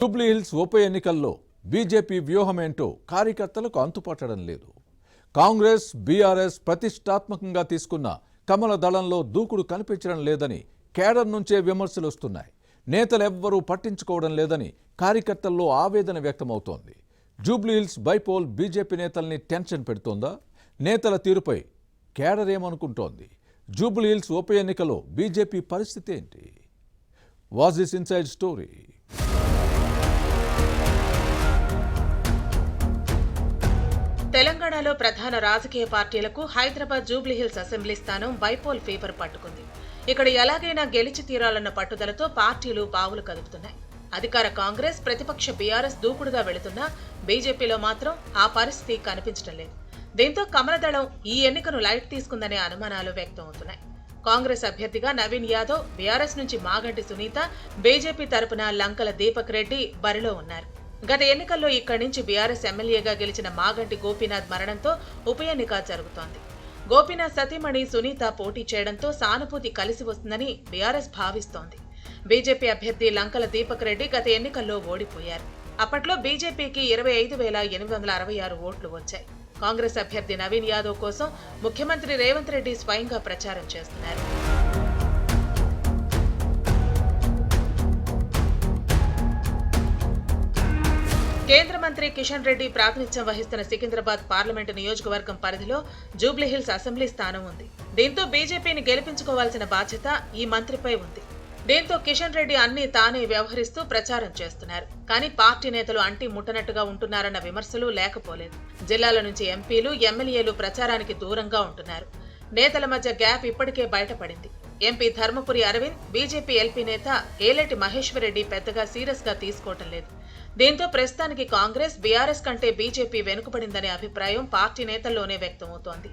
Jubilee hills ఉప ఎన్నికల్లో BJP వ్యూహమేంటో కార్యకర్తలకు అంతుపట్టడం లేదు. కాంగ్రెస్ బీఆర్ఎస్ ప్రతిష్టాత్మకంగా తీసుకున్న కమల దళంలో దూకుడు కనిపించడం లేదని కేడర్ నుంచే విమర్శలు వస్తున్నాయి. నేతలెవ్వరూ పట్టించుకోవడం లేదని కార్యకర్తల్లో ఆవేదన వ్యక్తమవుతోంది. జూబ్లీ హిల్స్ బైపోల్ బీజేపీ నేతల్ని టెన్షన్ పెడుతోందా? నేతల తీరుపై కేడర్ ఏమనుకుంటోంది? జూబ్లీ హిల్స్ ఉప ఎన్నికలో బీజేపీ పరిస్థితి ఏంటి? Was this inside story? తెలంగాణలో ప్రధాన రాజకీయ పార్టీలకు హైదరాబాద్ జూబ్లీహిల్స్ అసెంబ్లీ స్థానం బైపోల్ ఫీవర్ పట్టుకుంది. ఇక్కడ ఎలాగైనా గెలిచి తీరాలన్న పట్టుదలతో పార్టీలు పావులు కదుపుతున్నాయి. అధికార కాంగ్రెస్, ప్రతిపక్ష బీఆర్ఎస్ దూకుడుగా వెళుతున్నా బీజేపీలో మాత్రం ఆ పరిస్థితి కనిపించడం లేదు. దీంతో కమలదళం ఈ ఎన్నికను లైట్ తీసుకుందనే అనుమానాలు వ్యక్తమవుతున్నాయి. కాంగ్రెస్ అభ్యర్థిగా నవీన్ యాదవ్, బీఆర్ఎస్ నుంచి మాగంటి సునీత, బీజేపీ తరపున లంకల దీపక్ రెడ్డి బరిలో ఉన్నారు. గత ఎన్నికల్లో ఇక్కడి నుంచి బీఆర్ఎస్ ఎమ్మెల్యేగా గెలిచిన మాగంటి గోపీనాథ్ మరణంతో ఉప ఎన్నిక జరుగుతోంది. గోపీనాథ్ సతీమణి సునీత పోటీ చేయడంతో సానుభూతి కలిసి వస్తుందని బీఆర్ఎస్ భావిస్తోంది. బీజేపీ అభ్యర్థి లంకల దీపక్ రెడ్డి గత ఎన్నికల్లో ఓడిపోయారు. అప్పట్లో బీజేపీకి 25,866 ఓట్లు వచ్చాయి. కాంగ్రెస్ అభ్యర్థి నవీన్ యాదవ్ కోసం ముఖ్యమంత్రి రేవంత్ రెడ్డి స్వయంగా ప్రచారం చేస్తున్నారు. కేంద్ర మంత్రి కిషన్ రెడ్డి ప్రాతినిధ్యం వహిస్తున్న సికింద్రాబాద్ పార్లమెంటు నియోజకవర్గం పరిధిలో జూబ్లీహిల్స్ అసెంబ్లీ స్థానం ఉంది. దీంతో బీజేపీని గెలిపించుకోవాల్సిన బాధ్యత ఈ మంత్రిపై ఉంది. దీంతో కిషన్ రెడ్డి అన్ని తానే వ్యవహరిస్తూ ప్రచారం చేస్తున్నారు. కానీ పార్టీ నేతలు అంటి ముట్టనట్టుగా ఉంటున్నారన్న విమర్శలు లేకపోలేదు. జిల్లాల నుంచి ఎంపీలు, ఎమ్మెల్యేలు ప్రచారానికి దూరంగా ఉంటున్నారు. నేతల మధ్య గ్యాప్ ఇప్పటికే బయటపడింది. MP Dharmapuri Arvind, BJP LP నేత ఏలేటి మహేశ్వర్ రెడ్డి పెద్దగా సీరియస్ గా తీసుకోవటం లేదు. దీంతో ప్రస్తుతానికి కాంగ్రెస్, బీఆర్ఎస్ కంటే బీజేపీ వెనుకబడిందనే అభిప్రాయం పార్టీ నేతల్లోనే వ్యక్తమవుతోంది.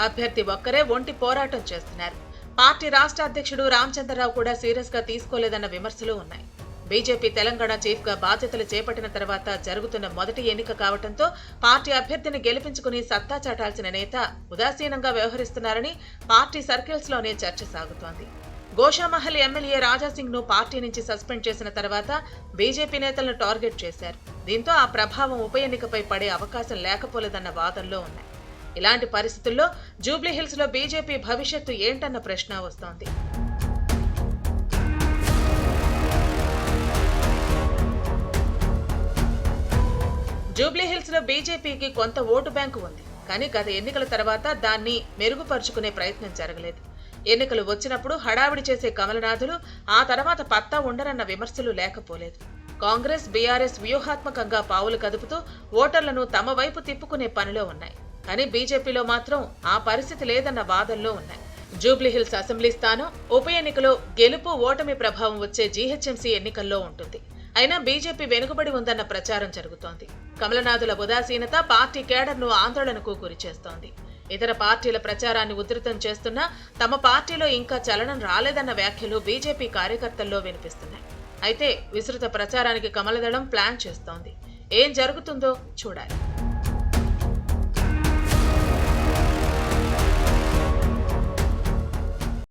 అభ్యర్థి ఒక్కరే ఒంటి పోరాటం చేస్తున్నారు. పార్టీ రాష్ట్ర అధ్యక్షుడు రామచంద్రరావు కూడా సీరియస్ గా తీసుకోలేదన్న విమర్శలు ఉన్నాయి. బీజేపీ తెలంగాణ చీఫ్ గా బాధ్యతలు చేపట్టిన తర్వాత జరుగుతున్న మొదటి ఎన్నిక కావడంతో పార్టీ అభ్యర్థిని గెలిపించుకుని సత్తా చాటాల్సిన నేత ఉదాసీనంగా వ్యవహరిస్తున్నారని పార్టీ సర్కిల్స్ లోనే చర్చ సాగుతోంది. గోషామహల్ ఎమ్మెల్యే రాజాసింగ్ ను పార్టీ నుంచి సస్పెండ్ చేసిన తర్వాత బీజేపీ నేతలను టార్గెట్ చేశారు. దీంతో ఆ ప్రభావం ఉప ఎన్నికపై పడే అవకాశం లేకపోలేదన్న వాదనలో ఉన్నాయి. ఇలాంటి పరిస్థితుల్లో జూబ్లీహిల్స్ లో బీజేపీ భవిష్యత్తు ఏంటన్న ప్రశ్న వస్తోంది. జూబ్లీహిల్స్ లో బీజేపీకి కొంత ఓటు బ్యాంకు ఉంది. కానీ గత ఎన్నికల తర్వాత దాన్ని మెరుగుపరుచుకునే ప్రయత్నం జరగలేదు. ఎన్నికలు వచ్చినప్పుడు హడావిడి చేసే కమలనాథులు ఆ తర్వాత పత్తా ఉండరన్న విమర్శలు లేకపోలేదు. కాంగ్రెస్, బీఆర్ఎస్ వ్యూహాత్మకంగా పావులు కదుపుతూ ఓటర్లను తమ వైపు తిప్పుకునే పనిలో ఉన్నాయి. కానీ బీజేపీలో మాత్రం ఆ పరిస్థితి లేదన్న వాదనలో ఉన్నాయి. జూబ్లీహిల్స్ అసెంబ్లీ స్థానం ఉప ఎన్నికలో గెలుపు, ఓటమి ప్రభావం వచ్చే జీహెచ్ఎంసీ ఎన్నికల్లో ఉంటుంది. అయినా బీజేపీ వెనుకబడి ఉందన్న ప్రచారం జరుగుతోంది. కమలనాథుల ఉదాసీనత పార్టీ కేడర్ను ఆందోళనకు గురిచేస్తోంది. ఇతర పార్టీల ప్రచారాన్ని ఉధృతం చేస్తున్నా తమ పార్టీలో ఇంకా చలనం రాలేదన్న వ్యాఖ్యలు బీజేపీ కార్యకర్తల్లో వినిపిస్తున్నాయి. అయితే విస్తృత ప్రచారానికి కమలదళం ప్లాన్ చేస్తోంది. ఏం జరుగుతుందో చూడాలి.